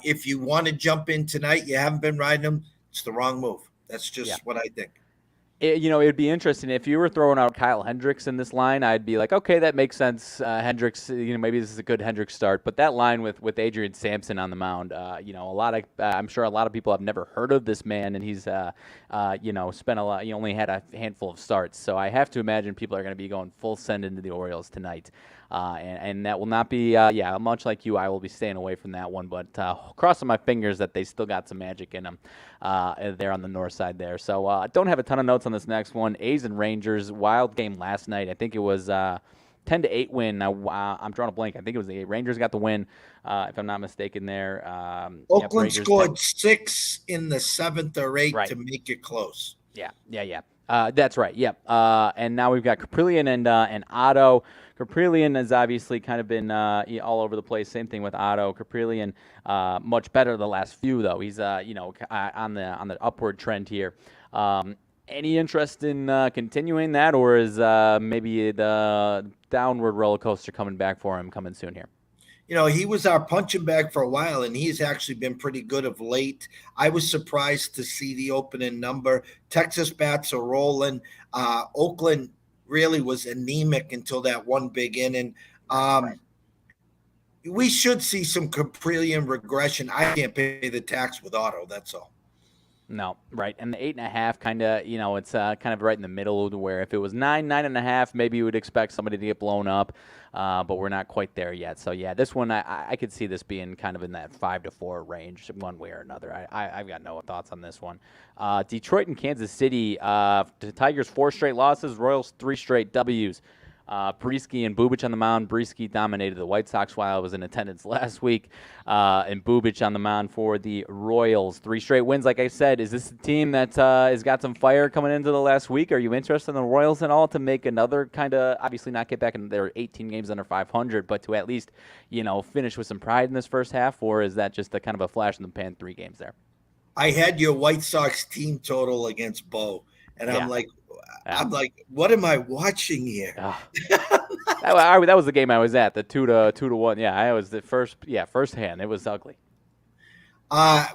If you want to jump in tonight, you haven't been riding them, it's the wrong move. That's just what I think. It'd be interesting if you were throwing out Kyle Hendricks in this line. I'd be like, okay, that makes sense. Hendricks, maybe this is a good Hendricks start. But that line with Adrian Sampson on the mound, I'm sure a lot of people have never heard of this man, and he's, spent a lot. He only had a handful of starts, so I have to imagine people are going to be going full send into the Orioles tonight. And that will not be, much like you, I will be staying away from that one. But crossing my fingers that they still got some magic in them there on the north side there. So I don't have a ton of notes on this next one. A's and Rangers, wild game last night. I think it was 10-8 win. Now, I'm drawing a blank. I think it was the Rangers got the win, if I'm not mistaken there. Oakland scored 6 in the 7th or 8th to make it close. Yeah. That's right. Yep. And now we've got Caprillion and Otto. Caprillion has obviously kind of been all over the place. Same thing with Otto. Caprillion much better the last few though. He's on the upward trend here. Any interest in continuing that, or is maybe the downward roller coaster coming back for him coming soon here? He was our punching bag for a while, and he's actually been pretty good of late. I was surprised to see the opening number. Texas bats are rolling. Oakland really was anemic until that one big inning. We should see some Caprillion regression. I can't pay the tax with Otto, that's all. No, right. And the 8.5 kind of, it's kind of right in the middle where if it was 9.5, maybe you would expect somebody to get blown up, but we're not quite there yet. So, yeah, this one, I could see this being kind of in that 5-4 range one way or another. I've got no thoughts on this one. Detroit and Kansas City, the Tigers 4 straight losses, Royals 3 straight W's. Brieske and Bubic on the mound. Brieske dominated the White Sox while I was in attendance last week. And Bubic on the mound for the Royals. 3 straight wins, like I said. Is this a team that has got some fire coming into the last week? Are you interested in the Royals at all to make another kind of, obviously not get back in their 18 games under 500, but to at least, finish with some pride in this first half? Or is that just a kind of a flash in the pan 3 games there? I had your White Sox team total against Bo, and I'm like, what am I watching here? That was the game I was at, the 2-1. Yeah, I was the first hand. It was ugly.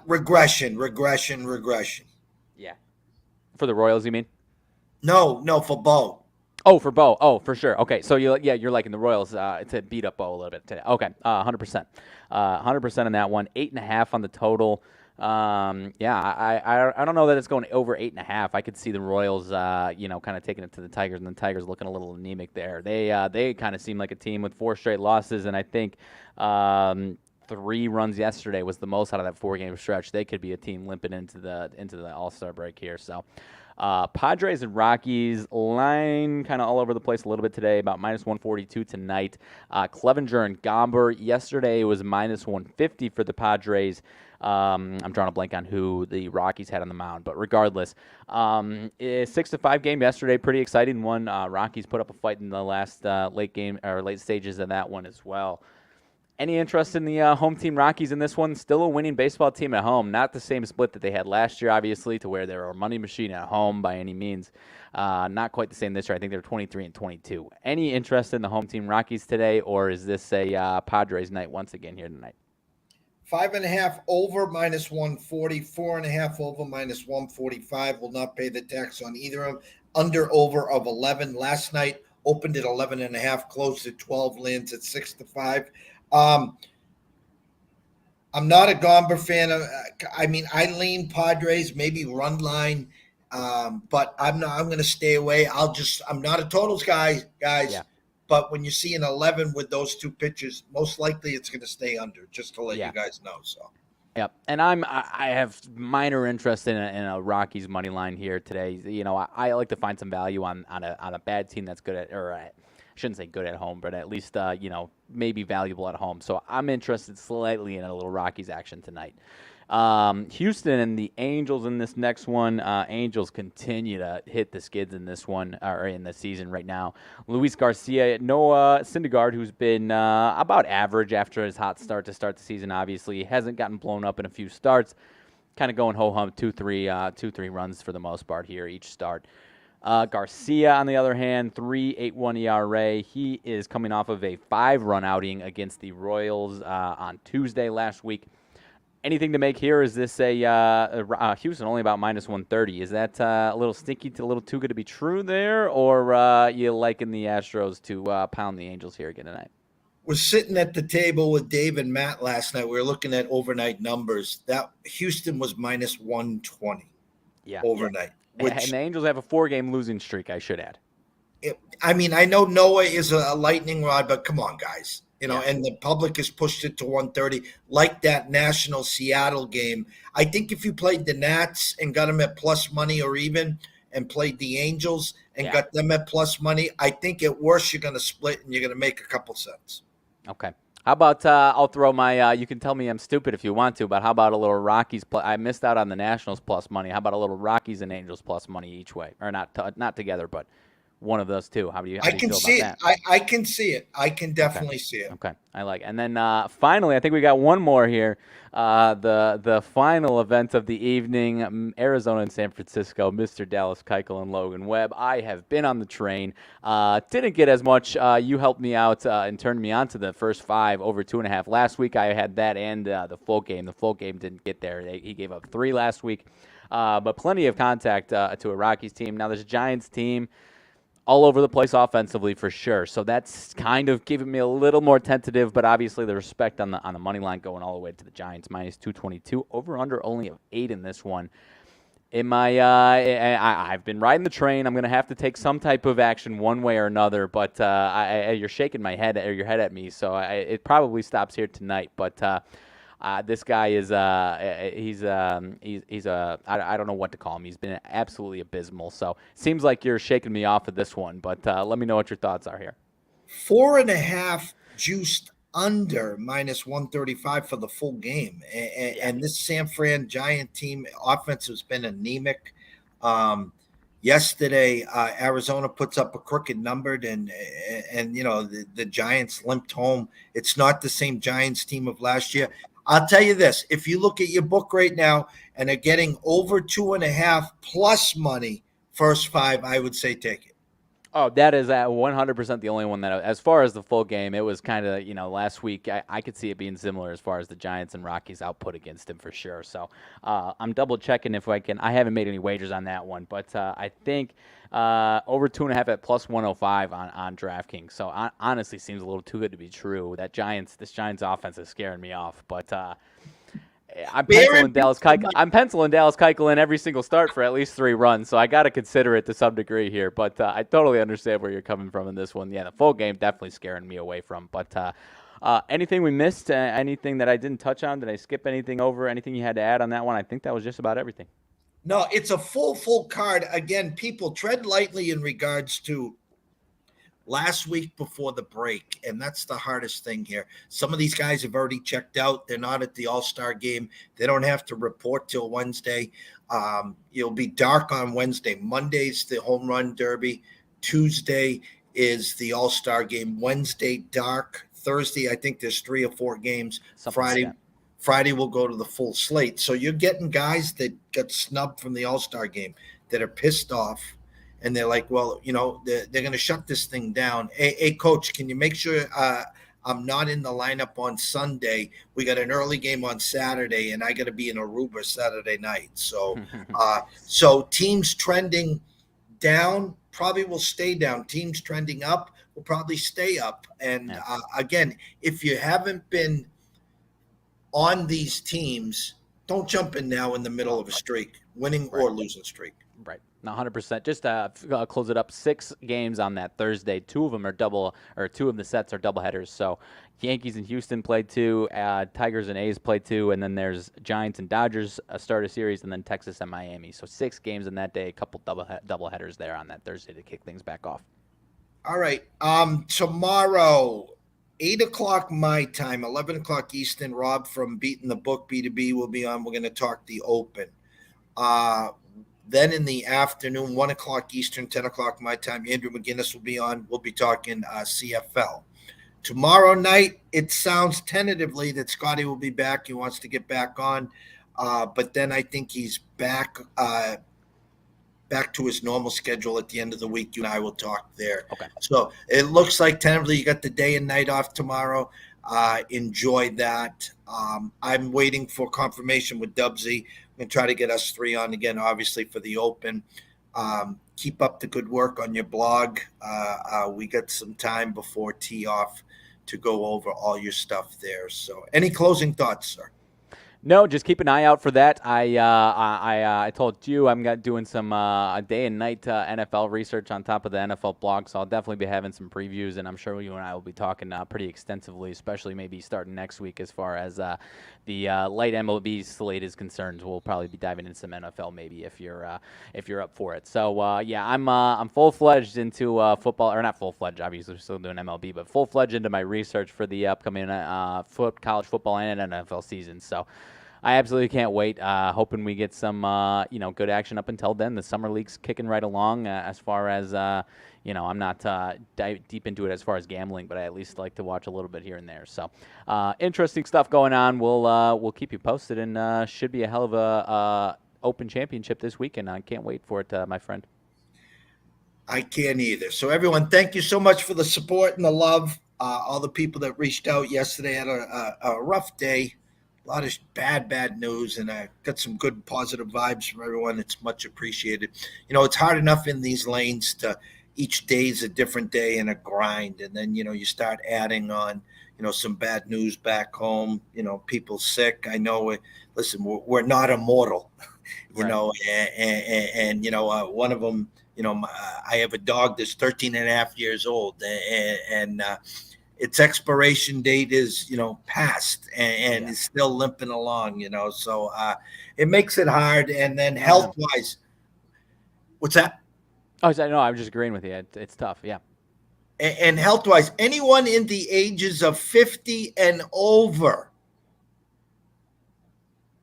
Regression. Yeah. For the Royals, you mean? No, for Bo. Oh, for Bo. Oh, for sure. Okay, so you're liking the Royals to beat up Bo a little bit today. Okay, 100%. 100% on that one. 8.5 on the total. I don't know that it's going over 8.5. I could see the Royals, kind of taking it to the Tigers, and the Tigers looking a little anemic there. They kind of seem like a team with 4 straight losses, and I think 3 runs yesterday was the most out of that 4-game stretch. They could be a team limping into the All-Star break here. So, Padres and Rockies line kind of all over the place a little bit today, about -142 tonight. Clevenger and Gomber yesterday was -150 for the Padres. I'm drawing a blank on who the Rockies had on the mound, but regardless, 6-5 game yesterday, pretty exciting one. Rockies put up a fight in the last late stages of that one as well. Any interest in the home team Rockies in this one? Still a winning baseball team at home. Not the same split that they had last year, obviously, to where they were a money machine at home by any means. Not quite the same this year. I think they're 23-22. Any interest in the home team Rockies today, or is this a Padres night once again here tonight? 5.5 over -140, 4.5 over -145. Will not pay the tax on either of them. Under over of 11 last night. Opened at 11.5, closed at 12, lands at 6-5. I'm not a Gomber fan. I lean Padres, maybe run line. But I'm not. I'm going to stay away. I'm not a totals guy, guys. Yeah. But when you see an 11 with those two pitchers, most likely it's going to stay under. Just to let you Yeah. guys know. So. Yep, and I have minor interest in a Rockies money line here today. You know, I like to find some value on a bad team that's good at, or I shouldn't say good at home, but at least you know, maybe valuable at home. So I'm interested slightly in a little Rockies action tonight. Houston and the Angels in this next one. Angels continue to hit the skids in this one, or in the season right now. Luis Garcia, Noah Syndergaard, who's been about average after his hot start to start the season. Obviously, hasn't gotten blown up in a few starts. Kind of going ho hum, 2-3 runs for the most part here each start. Garcia, on the other hand, 3.81 ERA. He is coming off of a 5-run outing against the Royals on Tuesday last week. Anything to make here? Is this a Houston only about minus 130? Is that a little stinky, a little too good to be true there, or you liking the Astros to pound the Angels here again tonight? We're sitting at the table with Dave and Matt last night. We were looking at overnight numbers. That Houston was minus 120 Yeah, overnight. And the Angels have a 4-game losing streak, I should add. I mean, I know Noah is a lightning rod, but come on, guys. You know, and the public has pushed it to 130, like that National Seattle game. I think if you played the Nats and got them at plus money or even, and played the Angels and got them at plus money, I think at worst you're going to split and you're going to make a couple cents. Okay. How about I'll throw my you can tell me I'm stupid if you want to, but how about a little Rockies I missed out on the Nationals plus money. How about a little Rockies and Angels plus money each way? Or not together, but one of those two. How do you feel about that? I can see it. I can definitely see it. Okay, I like it. And then finally, I think we got one more here. The final event of the evening, Arizona and San Francisco, Mr. Dallas Keuchel and Logan Webb. I have been on the train. Didn't get as much. You helped me out and turned me on to the first 5 over 2.5. Last week I had that and the full game. The full game didn't get there. He gave up 3 last week. But plenty of contact to a Rockies team. Now there's a Giants team all over the place offensively for sure. So that's kind of giving me a little more tentative, but obviously the respect on the money line going all the way to the Giants, minus 222. Over under only of 8 in this one. I've been riding the train. I'm going to have to take some type of action one way or another, but you're shaking my head or your head at me, so it probably stops here tonight. But this guy is he's I don't know what to call him. He's been absolutely abysmal. So seems like you're shaking me off of this one, but let me know what your thoughts are here. 4.5 juiced under minus 135 for the full game, and this San Fran Giant team offense has been anemic. Yesterday, Arizona puts up a crooked number, and you know the Giants limped home. It's not the same Giants team of last year. I'll tell you this: if you look at your book right now and are getting over 2.5 plus money, first 5, I would say take it. Oh, that is at 100% the only one that, as far as the full game, it was kind of, last week, I could see it being similar as far as the Giants and Rockies output against him for sure. So I'm double checking if I can. I haven't made any wagers on that one, but I think over 2.5 at plus 105 on DraftKings. So honestly, seems a little too good to be true. This Giants offense is scaring me off, but I'm penciling Dallas Keuchel in every single start for at least 3 runs, so I got to consider it to some degree here. But I totally understand where you're coming from in this one. Yeah, the full game definitely scaring me away from. But anything we missed? Anything that I didn't touch on? Did I skip anything over? Anything you had to add on that one? I think that was just about everything. No, it's a full card. Again, people tread lightly in regards to last week before the break, and that's the hardest thing here. Some of these guys have already checked out. They're not at the All-Star game. They don't have to report till Wednesday. It'll be dark on Wednesday. Monday's the home run derby. Tuesday is the All-Star game. Wednesday, dark. Thursday, I think there's 3 or 4 games. Friday will go to the full slate. So you're getting guys that got snubbed from the All-Star game that are pissed off. And they're like, well, they're going to shut this thing down. Hey, coach, can you make sure I'm not in the lineup on Sunday? We got an early game on Saturday, and I got to be in Aruba Saturday night. So, so teams trending down probably will stay down. Teams trending up will probably stay up. And again, if you haven't been on these teams, don't jump in now in the middle of a streak, winning or losing streak. Right. 100%. Just close it up. 6 games on that Thursday. Two of them are two of the sets are doubleheaders. So Yankees and Houston played 2, Tigers and A's played 2, and then there's Giants and Dodgers start a series, and then Texas and Miami. So 6 games in that day, a couple doubleheaders there on that Thursday to kick things back off. All right. Tomorrow, 8 o'clock my time, 11 o'clock Eastern. Rob from Beating the Book B2B will be on. We're going to talk the Open. Then in the afternoon, 1 o'clock Eastern, 10 o'clock my time, Andrew McGinnis will be on. We'll be talking CFL. Tomorrow night, it sounds tentatively that Scotty will be back. He wants to get back on. But then I think he's back to his normal schedule at the end of the week. You and I will talk there. Okay. So it looks like tentatively you got the day and night off tomorrow. Enjoy that. I'm waiting for confirmation with Dubsy. I'm going to try to get us 3 on again, obviously, for the Open. Keep up the good work on your blog. We got some time before tee off to go over all your stuff there. So any closing thoughts, sir? No, just keep an eye out for that. I told you I'm doing some day and night NFL research on top of the NFL blog, so I'll definitely be having some previews, and I'm sure you and I will be talking pretty extensively, especially maybe starting next week as far as the light MLB slate is concerned. We'll probably be diving into some NFL maybe if you're up for it. So yeah, I'm full-fledged into football, or not full-fledged, obviously we're still doing MLB, but full-fledged into my research for the upcoming college football and NFL season. So I absolutely can't wait. Hoping we get some, good action up until then. The summer league's kicking right along. As far as, I'm not deep into it as far as gambling, but I at least like to watch a little bit here and there. So, interesting stuff going on. We'll keep you posted, and should be a hell of a Open Championship this weekend. I can't wait for it, my friend. I can't either. So everyone, thank you so much for the support and the love. All the people that reached out yesterday had a rough day. A lot of bad news, and I got some good positive vibes from everyone. It's much appreciated. It's hard enough in these lanes to each day's a different day and a grind. And then, you start adding on, some bad news back home, people sick. I know, listen, we're not immortal, Right. and one of them, I have a dog that's 13 and a half years old, and its expiration date is, past and is still limping along, so it makes it hard. And then health wise, what's that? Oh, no, I'm just agreeing with you. It's tough. Yeah. And health wise, anyone in the ages of 50 and over,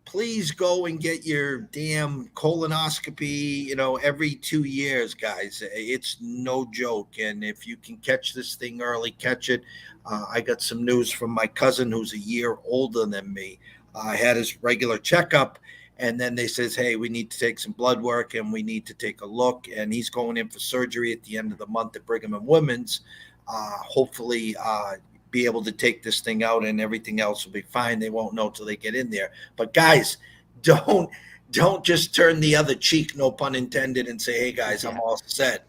please go and get your damn colonoscopy, every 2 years, guys. It's no joke. And if you can catch this thing early, catch it. I got some news from my cousin who's a year older than me. I had his regular checkup, and then they says, hey, we need to take some blood work and we need to take a look. And he's going in for surgery at the end of the month at Brigham and Women's. Hopefully, be able to take this thing out and everything else will be fine. They won't know till they get in there. But guys, don't just turn the other cheek, no pun intended, and say, hey guys, I'm all set.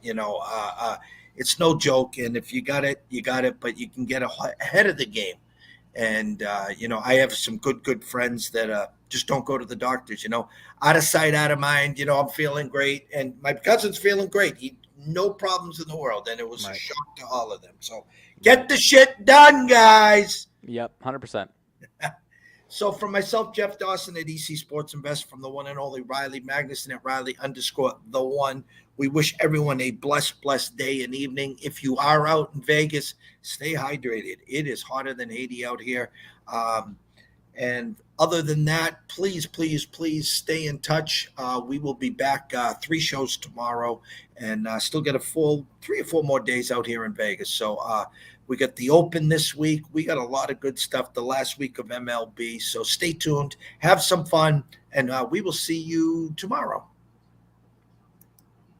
It's no joke. And if you got it, you got it, but you can get ahead of the game. And, I have some good friends that just don't go to the doctors, out of sight, out of mind. I'm feeling great. And my cousin's feeling great. No problems in the world. And it was a shock to all of them. So get the shit done, guys. Yep, 100%. So from myself, Jeff Dawson at EC Sports Invest, from the one and only Riley Magnuson at Riley_the1, we wish everyone a blessed day and evening. If you are out in Vegas, stay hydrated. It is hotter than Haiti out here. And other than that, please stay in touch. We will be back 3 shows tomorrow, and still get a full 3 or 4 more days out here in Vegas. So we got the Open this week. We got a lot of good stuff the last week of MLB. So stay tuned, have some fun, and we will see you tomorrow.